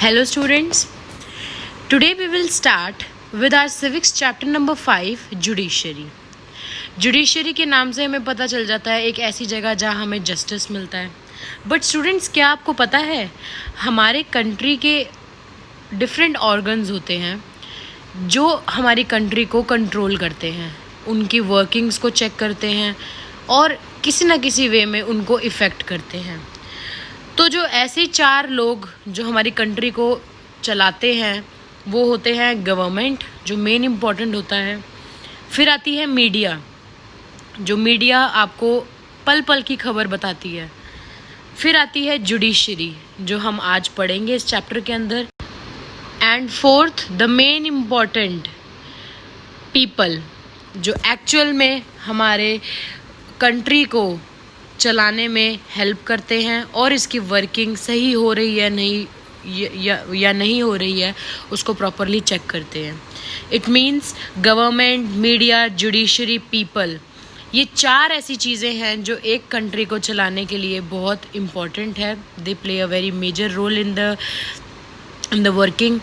Hello students, today we will start with our civics chapter number 5 judiciary. Judiciary के नाम से हमें पता चल जाता है एक ऐसी जगह जहाँ हमें जस्टिस मिलता है। बट स्टूडेंट्स, क्या आपको पता है हमारे कंट्री के डिफरेंट ऑर्गन्स होते हैं जो हमारी कंट्री को कंट्रोल करते हैं, उनकी वर्किंग्स को चेक करते हैं और किसी न किसी वे में उनको इफ़ेक्ट करते हैं। तो जो ऐसे 4 लोग जो हमारी कंट्री को चलाते हैं वो होते हैं गवर्नमेंट, जो मेन इम्पॉर्टेंट होता है। फिर आती है मीडिया, जो मीडिया आपको पल पल की खबर बताती है। फिर आती है जुडिशरी, जो हम आज पढ़ेंगे इस चैप्टर के अंदर। And fourth, the main important people, जो एक्चुअल में हमारे कंट्री को चलाने में हेल्प करते हैं और इसकी वर्किंग सही हो रही है या नहीं हो रही है उसको प्रॉपरली चेक करते हैं। It means government, media, judiciary, people, ये 4 ऐसी चीज़ें हैं जो एक कंट्री को चलाने के लिए बहुत इम्पॉर्टेंट है। They play a very major role in the working.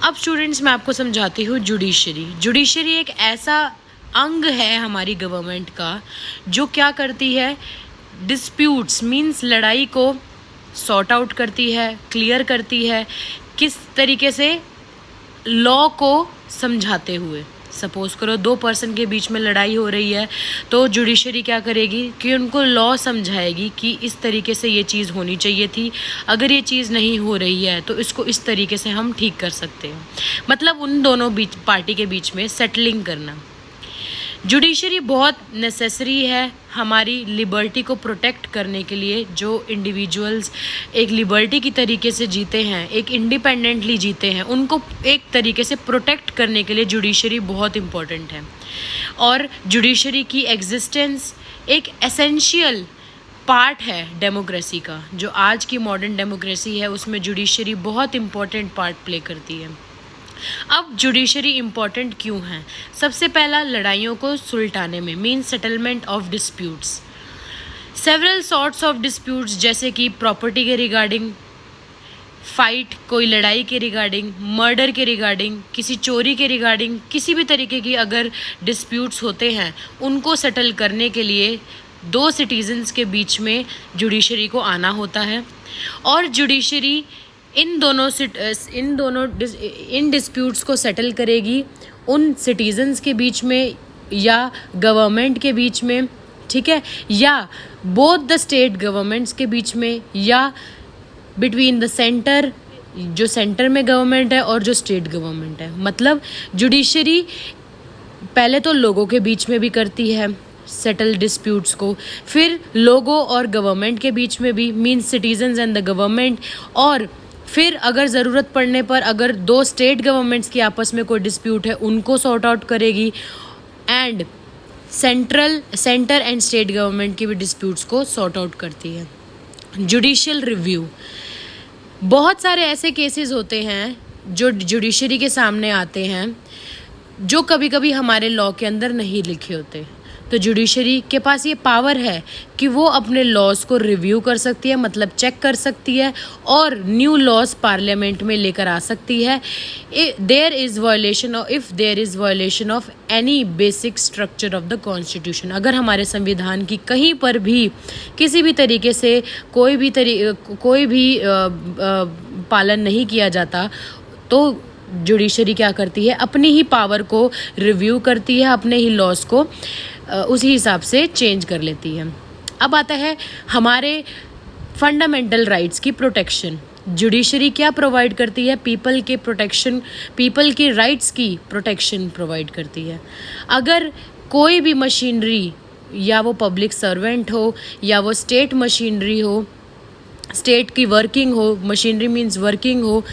अब स्टूडेंट्स, मैं आपको समझाती हूँ जुडिशरी। जुडिशरी एक ऐसा अंग है हमारी गवर्नमेंट का जो क्या करती है, डिस्प्यूट्स मीन्स लड़ाई को सॉर्ट आउट करती है, क्लियर करती है, किस तरीके से लॉ को समझाते हुए। सपोज करो 2 पर्सन के बीच में लड़ाई हो रही है तो जुडिशरी क्या करेगी कि उनको लॉ समझाएगी कि इस तरीके से ये चीज़ होनी चाहिए थी, अगर ये चीज़ नहीं हो रही है तो इसको इस तरीके से हम ठीक कर सकते हैं। मतलब उन दोनों पार्टी के बीच में सेटलिंग करना। जुडिशरी बहुत नेसेसरी है हमारी लिबर्टी को प्रोटेक्ट करने के लिए। जो इंडिविजुअल्स एक लिबर्टी की तरीके से जीते हैं, एक इंडिपेंडेंटली जीते हैं, उनको एक तरीके से प्रोटेक्ट करने के लिए जुडिशरी बहुत इम्पॉर्टेंट है। और जुडिशरी की एग्जिस्टेंस एक एसेंशियल पार्ट है डेमोक्रेसी का। जो आज की मॉडर्न डेमोक्रेसी है उसमें जुडिशरी बहुत इम्पॉर्टेंट पार्ट प्ले करती है। अब जुडिशरी इम्पॉर्टेंट क्यों है? सबसे पहला, लड़ाइयों को सुलटाने में, mean settlement of disputes. Several sorts of disputes, जैसे कि प्रॉपर्टी के रिगार्डिंग, फाइट कोई लड़ाई के रिगार्डिंग, मर्डर के रिगार्डिंग, किसी चोरी के रिगार्डिंग, किसी भी तरीके की अगर डिस्प्यूट्स होते हैं उनको सेटल करने के लिए 2 सिटीजन्स के बीच में जुडिशरी को आना होता है। और जुडिशरी इन डिस्प्यूट्स को सेटल करेगी उन सिटीजन्स के बीच में या गवर्नमेंट के बीच में, ठीक है, या बोथ द स्टेट गवर्नमेंट्स के बीच में, या बिटवीन द सेंटर, जो सेंटर में गवर्नमेंट है और जो स्टेट गवर्नमेंट है। मतलब जुडिशरी पहले तो लोगों के बीच में भी करती है सेटल डिस्प्यूट्स को, फिर लोगों और गवर्नमेंट के बीच में भी, means citizens and the government, और फिर अगर ज़रूरत पड़ने पर अगर 2 स्टेट गवर्नमेंट्स की आपस में कोई डिस्प्यूट है उनको सॉर्ट आउट करेगी, and centre and state government की भी डिस्प्यूट्स को सॉर्ट आउट करती है। जुडिशियल रिव्यू, बहुत सारे ऐसे केसेस होते हैं जो जुडिशरी के सामने आते हैं जो कभी कभी हमारे लॉ के अंदर नहीं लिखे होते। तो जुडिशरी के पास ये पावर है कि वो अपने लॉज को रिव्यू कर सकती है, मतलब चेक कर सकती है और न्यू लॉज पार्लियामेंट में लेकर आ सकती है। If there is violation of any basic structure of the constitution, अगर हमारे संविधान की कहीं पर भी किसी भी तरीके से कोई भी पालन नहीं किया जाता तो जुडिशरी क्या करती है, अपनी ही पावर को रिव्यू करती है, अपने ही लॉज को उसी हिसाब से चेंज कर लेती है। अब आता है हमारे फंडामेंटल राइट्स की प्रोटेक्शन। जुडिशरी क्या प्रोवाइड करती है? पीपल के राइट्स की प्रोटेक्शन प्रोवाइड करती है। अगर कोई भी मशीनरी, या वो पब्लिक सर्वेंट हो या वो स्टेट मशीनरी हो, स्टेट की वर्किंग हो, मशीनरी मीन्स वर्किंग हो,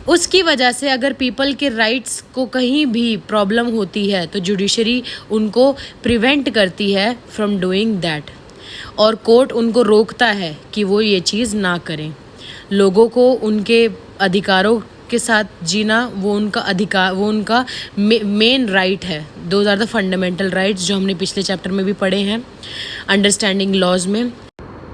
उसकी वजह से अगर पीपल के राइट्स को कहीं भी प्रॉब्लम होती है तो जुडिशरी उनको प्रिवेंट करती है फ्रॉम डूइंग दैट, और कोर्ट उनको रोकता है कि वो ये चीज़ ना करें। लोगों को उनके अधिकारों के साथ जीना वो उनका अधिकार, वो उनका मेन राइट है। Those are the fundamental rights जो हमने पिछले चैप्टर में भी पढ़े हैं अंडरस्टैंडिंग लॉज में।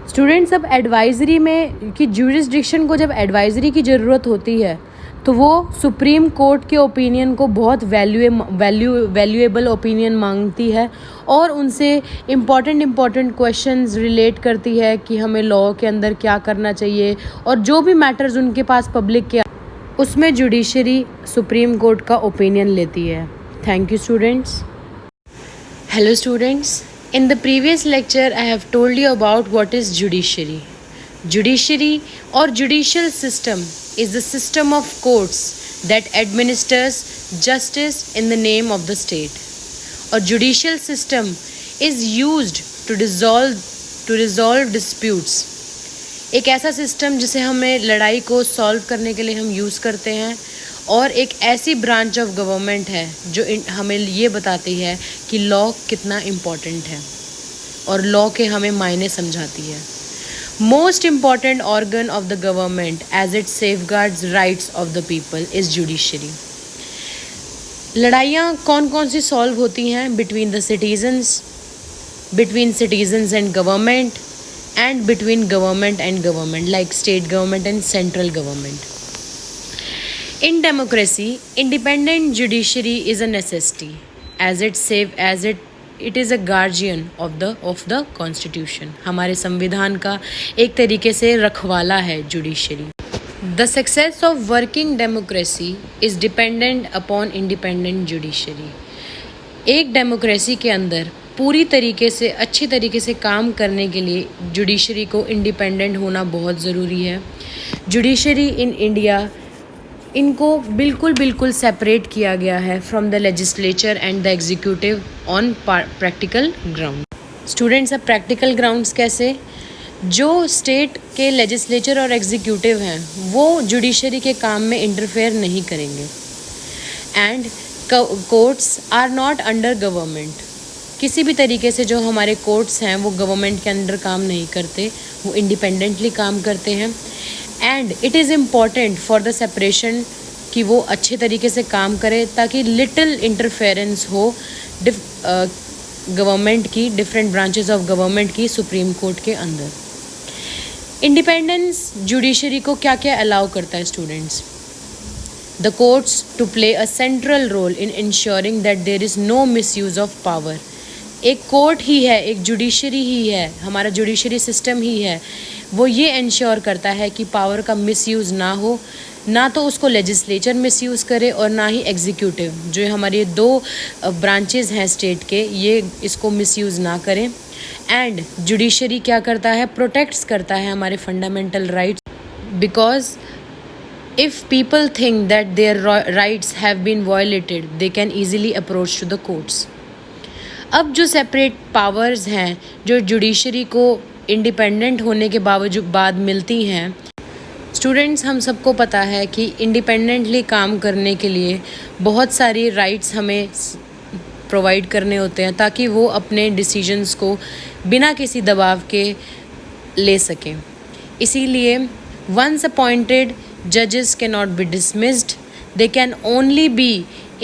स्टूडेंट्स, अब एडवाइज़री में कि ज्यूरिसडिक्शन को जब एडवाइज़री की ज़रूरत होती है तो वो सुप्रीम कोर्ट के ओपिनियन को बहुत वैल्यूएबल ओपिनियन मांगती है और उनसे इम्पॉर्टेंट क्वेश्चंस रिलेट करती है कि हमें लॉ के अंदर क्या करना चाहिए, और जो भी मैटर्स उनके पास पब्लिक के उसमें जुडिशरी सुप्रीम कोर्ट का ओपिनियन लेती है. Thank you students. Hello students, in the previous lecture I have told you about what is judiciary. Judiciary or judicial system is the system of courts that administers justice in the name of the state. A judicial system is used to resolve disputes. एक ऐसा system जिसे हमें लड़ाई को solve करने के लिए हम यूज़ करते हैं, और एक ऐसी ब्रांच ऑफ गवर्नमेंट है जो हमें ये बताती है कि लॉ कितना इम्पॉर्टेंट है और लॉ के हमें मायने समझाती है. Most important organ of the government as it safeguards rights of the people is judiciary. लड़ाइयाँ कौन कौन सी सॉल्व होती हैं? Between the citizens, between citizens and government, and between government and government, like state government and central government. In democracy, independent judiciary is a necessity as it is a guardian of the constitution. हमारे संविधान का एक तरीके से रखवाला है judiciary. The success of working democracy is dependent upon independent judiciary. एक democracy के अंदर पूरी तरीके से अच्छी तरीके से काम करने के लिए जुडिशरी को इंडिपेंडेंट होना बहुत ज़रूरी है. जुडिशरी इन इंडिया, इनको बिल्कुल सेपरेट किया गया है from the legislature and the executive on practical ground. Students, अब प्रैक्टिकल ग्राउंड्स कैसे? जो स्टेट के लेजिस्लेचर और एग्जीक्यूटिव हैं वो जुडिशरी के काम में इंटरफेयर नहीं करेंगे. And courts are not under government. किसी भी तरीके से जो हमारे कोर्ट्स हैं वो गवर्नमेंट के अंडर काम नहीं करते, वो इंडिपेंडेंटली काम करते हैं. And it is important for the separation कि वो अच्छे तरीके से काम करे ताकि लिटिल इंटरफेरेंस हो गवर्नमेंट की, डिफरेंट ब्रांचेस ऑफ गवर्नमेंट की सुप्रीम कोर्ट के अंदर. इंडिपेंडेंस जुडिशरी को क्या क्या अलाउ करता है students? The courts to play a central role in ensuring that there is no misuse of power. एक कोर्ट ही है, एक जुडिशरी ही है, हमारा जुडिशरी सिस्टम ही है, वो ये इंश्योर करता है कि पावर का मिसयूज़ ना हो, ना तो उसको लेजिस्लेचर मिसयूज़ करे और ना ही एग्जीक्यूटिव, जो हमारे दो ब्रांचेस हैं स्टेट के, ये इसको मिसयूज़ ना करें. एंड जुडिशरी क्या करता है? प्रोटेक्ट्स करता है हमारे fundamental rights, because if people think that their rights have been violated, they can easily approach to the courts. अब जो सेपरेट पावर्स हैं जो जुडिशरी को इंडिपेंडेंट होने के बाद मिलती हैं, स्टूडेंट्स, हम सबको पता है कि इंडिपेंडेंटली काम करने के लिए बहुत सारी राइट्स हमें प्रोवाइड करने होते हैं ताकि वो अपने डिसीजंस को बिना किसी दबाव के ले सकें. इसीलिए once appointed judges cannot be dismissed, they can only be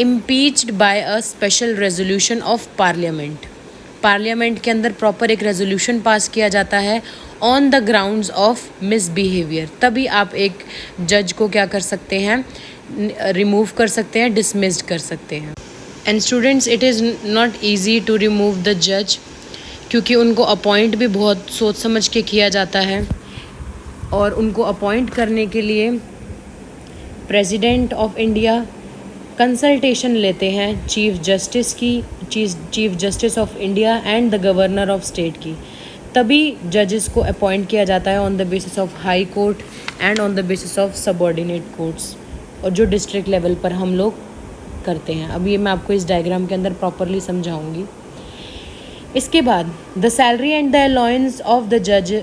impeached by a special resolution of parliament. Parliament के अंदर प्रॉपर एक रेजोल्यूशन पास किया जाता है on the grounds of misbehaviour. तभी आप एक जज को क्या कर सकते हैं? रिमूव कर सकते हैं, डिसमिस्ड कर सकते हैं. And students, it is not easy to remove the जज, क्योंकि उनको अपॉइंट भी बहुत सोच समझ के किया जाता है, और उनको अपॉइंट करने के लिए प्रेसिडेंट ऑफ इंडिया कंसल्टेशन लेते हैं चीफ जस्टिस की, chief justice of India and the governor of state की. तभी जजेस को अपॉइंट किया जाता है on the basis of high court and on the basis of subordinate courts, और जो डिस्ट्रिक्ट लेवल पर हम लोग करते हैं. अब ये मैं आपको इस डायग्राम के अंदर प्रॉपरली समझाऊंगी. इसके बाद the salary and the allowance of the जज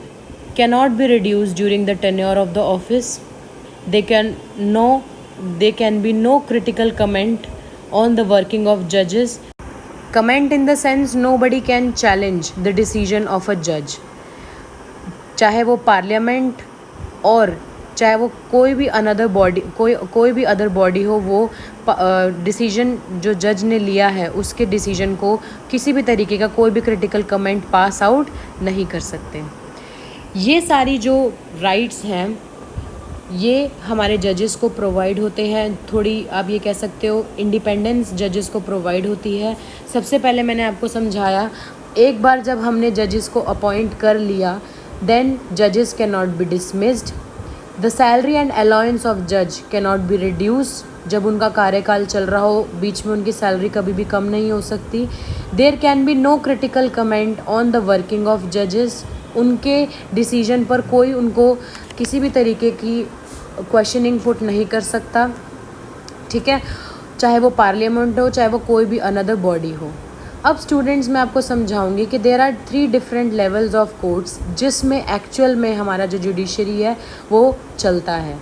cannot be reduced during the tenure of the office. There can be no critical comment on the working of judges. Comment in the sense nobody can challenge the decision of a judge. चाहे वो parliament और चाहे वो कोई भी another body, कोई भी other body हो, वो डिसीजन जो जज ने लिया है उसके डिसीजन को किसी भी तरीके का कोई भी क्रिटिकल कमेंट पास आउट नहीं कर सकते. ये सारी जो राइट्स हैं ये हमारे जजेस को प्रोवाइड होते हैं। थोड़ी आप ये कह सकते हो इंडिपेंडेंस जजेस को प्रोवाइड होती है। सबसे पहले मैंने आपको समझाया, एक बार जब हमने जजेस को अपॉइंट कर लिया देन जजेस can not be dismissed. The salary and allowance of जज कैन नॉट बी रिड्यूस्ड। जब उनका कार्यकाल चल रहा हो बीच में उनकी सैलरी कभी भी कम नहीं हो सकती। There can be no critical comment on the working of जजेस। उनके डिसीजन पर कोई उनको किसी भी तरीके की क्वेश्चनिंग पुट नहीं कर सकता, ठीक है, चाहे वो पार्लियामेंट हो चाहे वो कोई भी अनदर बॉडी हो। अब स्टूडेंट्स मैं आपको समझाऊंगी कि there are 3 different levels of courts जिसमें एक्चुअल में हमारा जो जुडिशरी है वो चलता है।